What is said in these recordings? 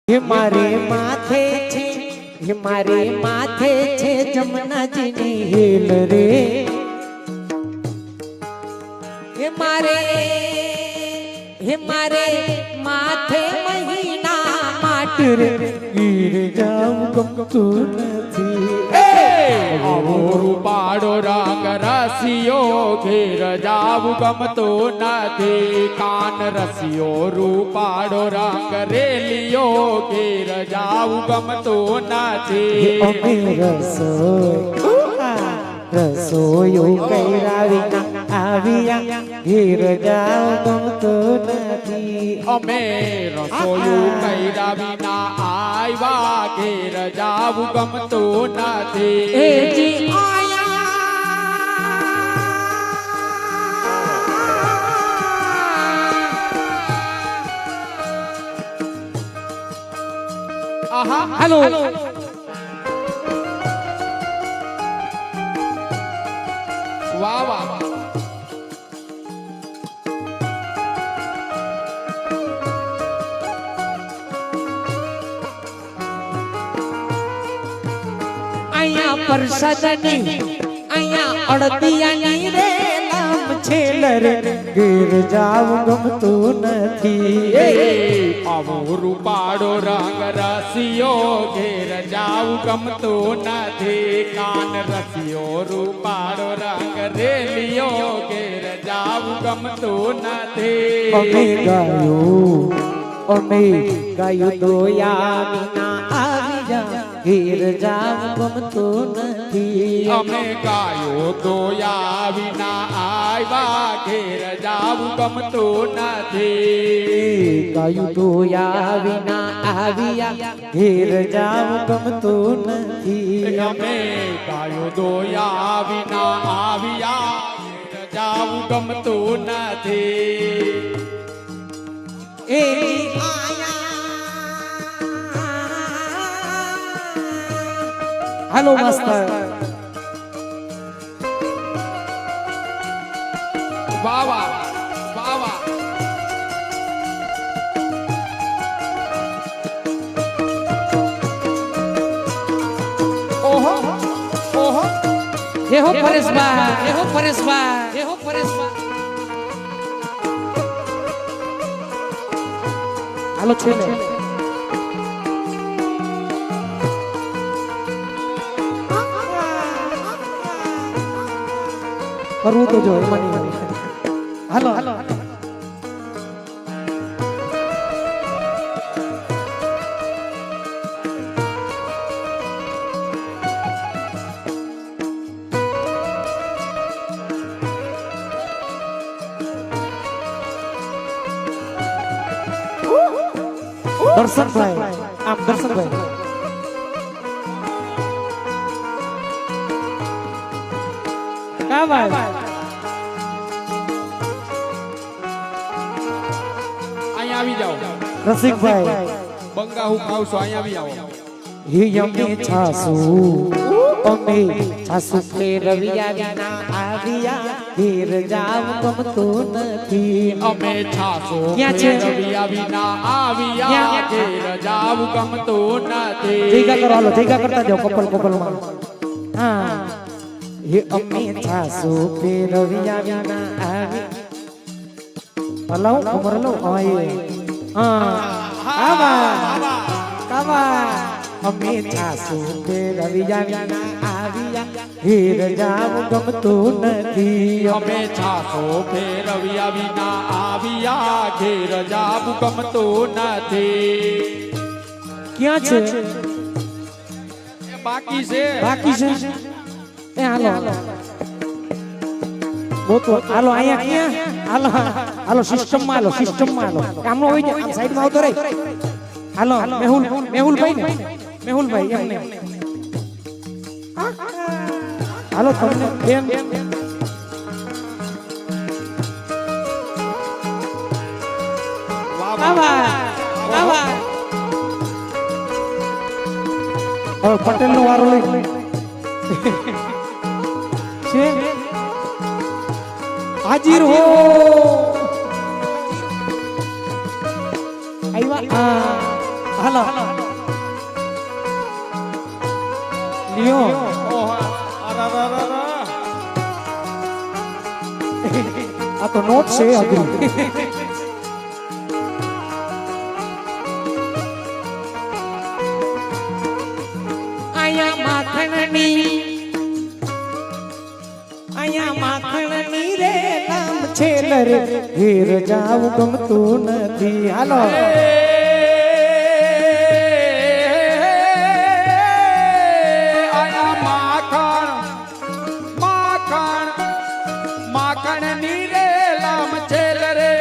મારે માથે છે મારે માથે છે જમનાજીની હેલ રે મારે માથે મહિના માટ રે ગીર જાઉં ગમતું નથી આવો રૂપાળો રંગ રસિયો ઘેર જાવું ગમતો નથી કાન રસિયો રૂપાળો રંગ રેલિયો ઘેર જાવું ગમતો નથી અમે રસોયો કર્યા વિના આવ્યા ઘેર જાઉં ગમતું નથી અમે રસોયું કર્યા વિના આવ્યા ઘેર જાવું ગમતો નથી હેલો વાહ વાહ અહીંયા પરસદની અહીંયા અડદિયાની રે લામ છેલ રે ઘેર જાવું ગમતું નથી આવો રૂપાળો રંગ રસિયો ઘેર જાવું ગમતો નથી કાન રસિયો રૂપાળો રંગ રેલિયો ઘેર જાવું ગમતો નથી અમે ગાયું દોયા વિના આવી જા ઘેર જાવું ગમતું નથી અમે ગાયો દોયા વિના આવ્યા ઘેર જાવું ગમતું નથી ગાયું દોયા વિના આવ્યા ઘેર જાવું ગમતું નથી અમે ગાયો દોયા વિના આવ્યા ઘેર જાવું ગમતું નથી હાલો માસ્ટર વાહ વાહ વાહ વાહ ઓહો ઓહો એહો પરેશભાઈ એહો પરેશભાઈ એહો પરેશભાઈ હાલો છે ને કરવું તો જો મની હાલો દર્શનભાઈ આમ દર્શનભાઈ કા ભાઈ અહીંયા આવી જાઓ રસિકભાઈ બંગા હું ખાવ છો અહીંયા આવી આવો અમે છાસુ કે રવિયા વિના આવ્યા ઘેર જાવું ગમતું નથી અમે છાસો ક્યાં છે? રવિયા વિના આવ્યા ઘેર જાવું ગમતું નથી જયગા કરો હાલો જયગા કરતા જાઓ કપલ માં હા અમે છાસુ કે રવિયા વિના આવ્યા હલો ઉમર લો હા કાવા અમે છાસુ કે રવિયા વિના આવ્યા ઘેર જાવું ગમતું નથી અમે છાસો ફેરવ્યા વિના આવ્યા ઘેર જાવું ગમતું નથી ક્યાં છે બાકી છે એ હાલો બોતો હાલો અહીંયા ક્યાં હાલો સિસ્ટમ માં હાલો કામનો હોય ને આમ સાઈડ માં આવતો રહે હાલો મેહુલભાઈ ને મેહુલભાઈ એમને હાલો તમને બેન પટેલ નો વારો લઈ છે હાજીર હો આવ્યા હાલો લ્યો ઓહો અરરરરર. આ તો નોટ છે અઘરી આયા માખણની રે નામ છે રે ઘેર જાવું ગમતું નથી હાલો આયા માખણ ની રે લામ છેલ રે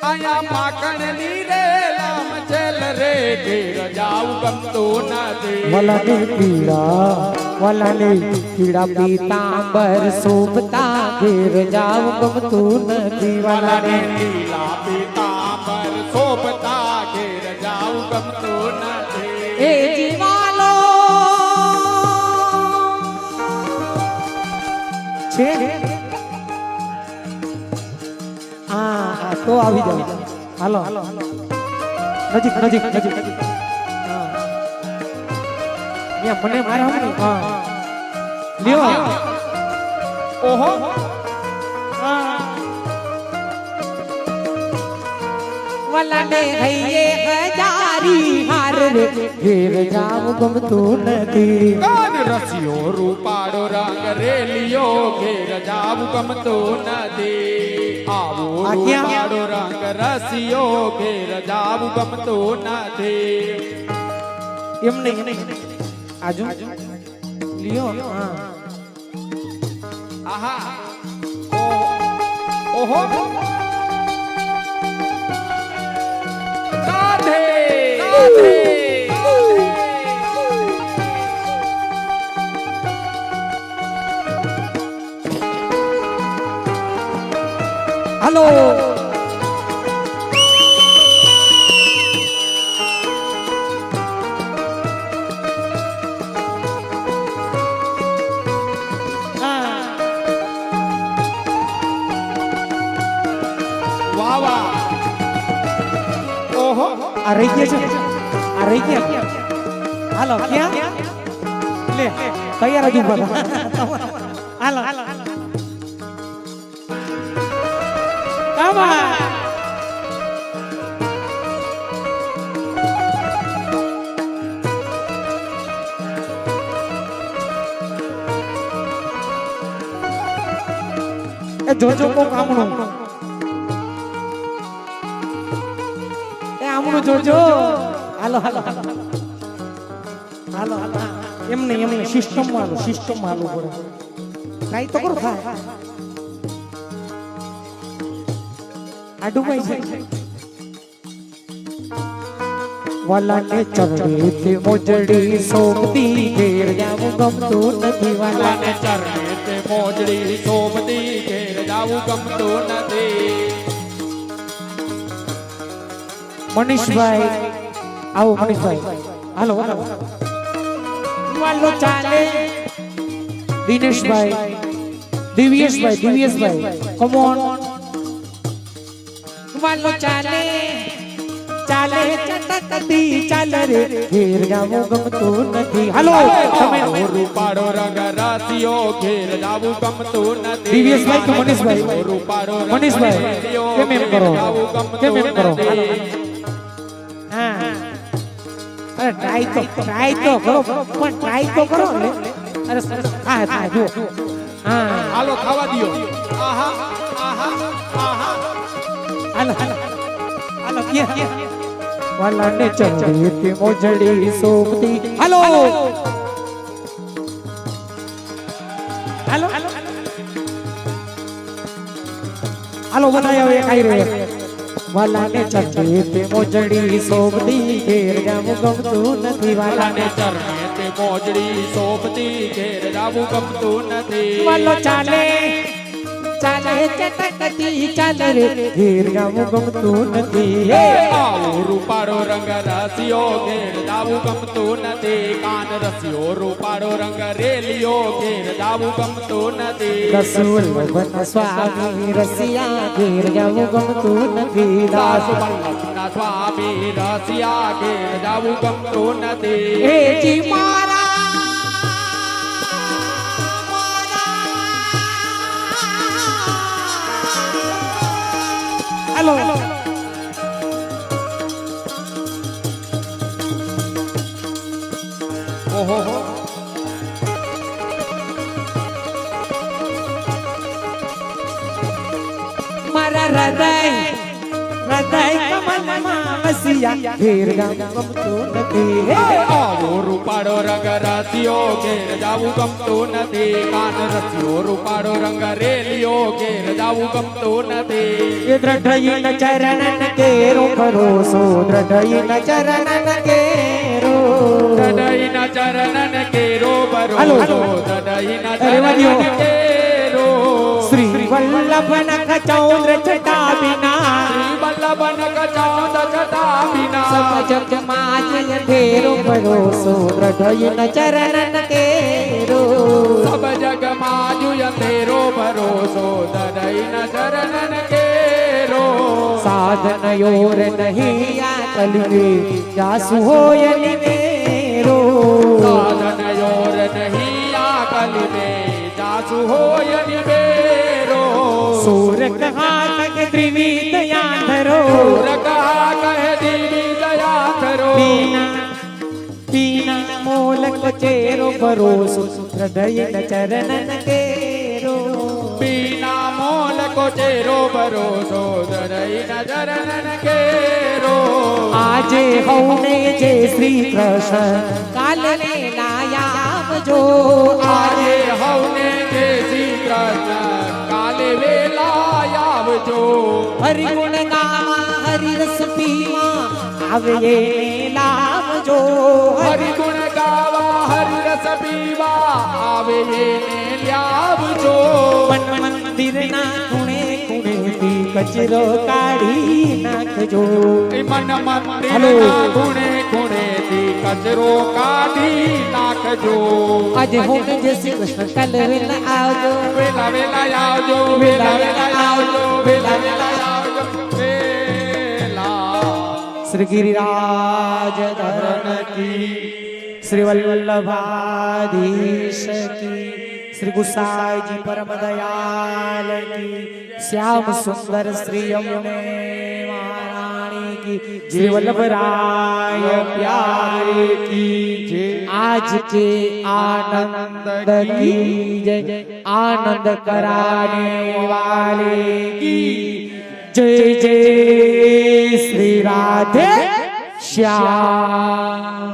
આયા માખણ ની રે લામ છેલ રે ઘેર જાવું ગમતું નથી વલાને પીડા પીતાંબર શોભતા ઘેર જાવું ગમતું નથી વાલાને લીલા પીતાંબર શોભતા ઘેર જાવું ગમતું નથી એ જીવાલો છે આ તો આવી જાવ હાલો નજીક નજીક નજીક મને મારા હમણાં હા લ્યો ઓહો વલાને હૈયે હજારી હાર રે ઘેર જાવ ગમતું નથી કાન રસિયો રૂપાળો રંગ રેલિયો ઘેર જાવું ગમતું નથી આવો રૂપાળો રંગ રસિયો ઘેર જાવું ગમતું નથી એમ નહીં આજુ લ્યો હા આહા ઓહો રાધે રાધે હાલો વાહ વાહ ઓહો આ રહી ગયા છે આ રહી ગયા હાલો ક્યાં લે તૈયાર જ ઉભા હાલો કામા એ જોજો કો કામણું એ આમણું જોજો હાલો હાલો હાલો હાલો એમ નહીં સિસ્ટમ માં હાલો પડે કાઈ તો કરો થાય આડું ભાઈ છે વાલાને ચરણે તે મોજડી સોબતી ઘેર જાવું ગમતું નથી વાલાને ચરણે તે મોજડી શોભતી ઘેર જાવું ગમતું નથી મનીષભાઈ આવો મનીષભાઈ હાલો હાલો વાલો ચાલે દિનેશભાઈ દિવ્યેશભાઈ કમ ઓન વાલો ચાલે ચટકતી ચાલે રે ઘેર જાવું ગમતું નથી હાલો તમે રૂપાળો રંગ રાસિયો ઘેર જાવું ગમતું નથી દિવ્યેશભાઈ કે મનીષભાઈ રૂપાળો મનીષભાઈ કેમ એમ કરો હા અરે ટ્રાય તો કરો પણ ટ્રાય તો કરો ને અરે હા જો હા હાલો ખાવા દિયો આહા આહા આહા હાલો ક્યાં વાલાને ચરણે તે મોજડી સોબતી હાલો બનાયો એક આઈ રે વાલાને ચરણે તે મોજડી સોબતી ઘેર જાવું ગમતું નથી વાલાને ચરણે તે મોજડી શોભતી ઘેર જાવું ગમતું નથી વાલો ચાલે ચાલે ચટકતી ચાલ રે ઘેર જાવું ગમતું નથી આવો રૂપાળો રંગ રસિયો ઘેર જાવું ગમતું નથી કાન રસિયો રૂપાળો રંગ રેલિયો ઘેર જાવું ગમતું નથી રસુલ વન સ્વામી રસિયા ઘેર જાવું ગમતું નથી દાસ દાસ વલ્લભના સ્વામી રસિયા ઘેર જાવું ગમતું નથી હે જી મારા હાલો ઓહો મારા હૃદય કમલમાં વસિયા ઘેર જાવું ગમતું નથી આવો રૂપાળો રંગ રસિયો ઘેર જાવું ગમતું નથી કાન રસિયો રૂપાળો રંગ રેલિયો ઘેર જાવું ગમતું નથી એ દ્રઢયન ચરણન કેરો ભરોસો દ્રઢયન ચરણન કેરો દડાઈના ચરણન કેરો હાલો, ભરોસો હાલો. દડાઈના અરે વાલીઓ. ચરણન કેરો શ્રી વલ્લભ નખ ચૌદ્ર છટા વિના શ્રી વલ્લભન કચાઉદ છટા વિના સબ જગમાં જય ધેરો ભરોસો દ્રઢયન ચરણન કેરો સબ જગમાં જુય તેરો ભરોસો દડાઈના ચરણન કેરો સાધન યોર નહીં આ કલવે જાસુ હોય નિમેરો સાધન યોર નહીં આ કલિમે જાસુ હોય નિબેરો સૂર કહા તક ત્રિવિધ યાધરો રકા કહે દેવી દયા કરો પીના મોલક ચેરો ભરોસો હૃદય ચરણન કેરો બીના મોલ કો ચેરો ભરોસો દડાઈના ચરણન કેરો આજે હૌને જે શ્રી કૃષ્ણ કાલે લાયાવજો આજે હવને જે શ્રી કૃષ્ણ કાલે વેલા આવજો હરિ ગુણ ગાવા હરિ રસ પીવા આવે એને લાવજો હરિ ગુણ ગાવા હરિ રસ પીવા આવે એને લ્યાવજો મન મંદિરના ખૂણે ખૂણેથી કચરો કાઢી નાખજો એ મન મંદિરના ખૂણે ખૂણેથી કચરો કાઢી નાખજો આજે હું જે શ્રી કૃષ્ણ કાલે વેલા આવજો વેલા વેલા આવજો વેલા વેલા આવજો વેલા વેલા આવજો વેલા શ્રી ગિરિરાજ ધરન કી શ્રી વલ્લભાધીશ કી શ્રી ગુસાઈજી પરમ દયાલ કી શ્યામ સુંદર શ્રી યમુને મહારાણી કી શ્રી વલ્લભરાય પ્યારે કી જય आज के आनंद की जय आनंद कराने वाले की जय जय श्री राधे श्याम।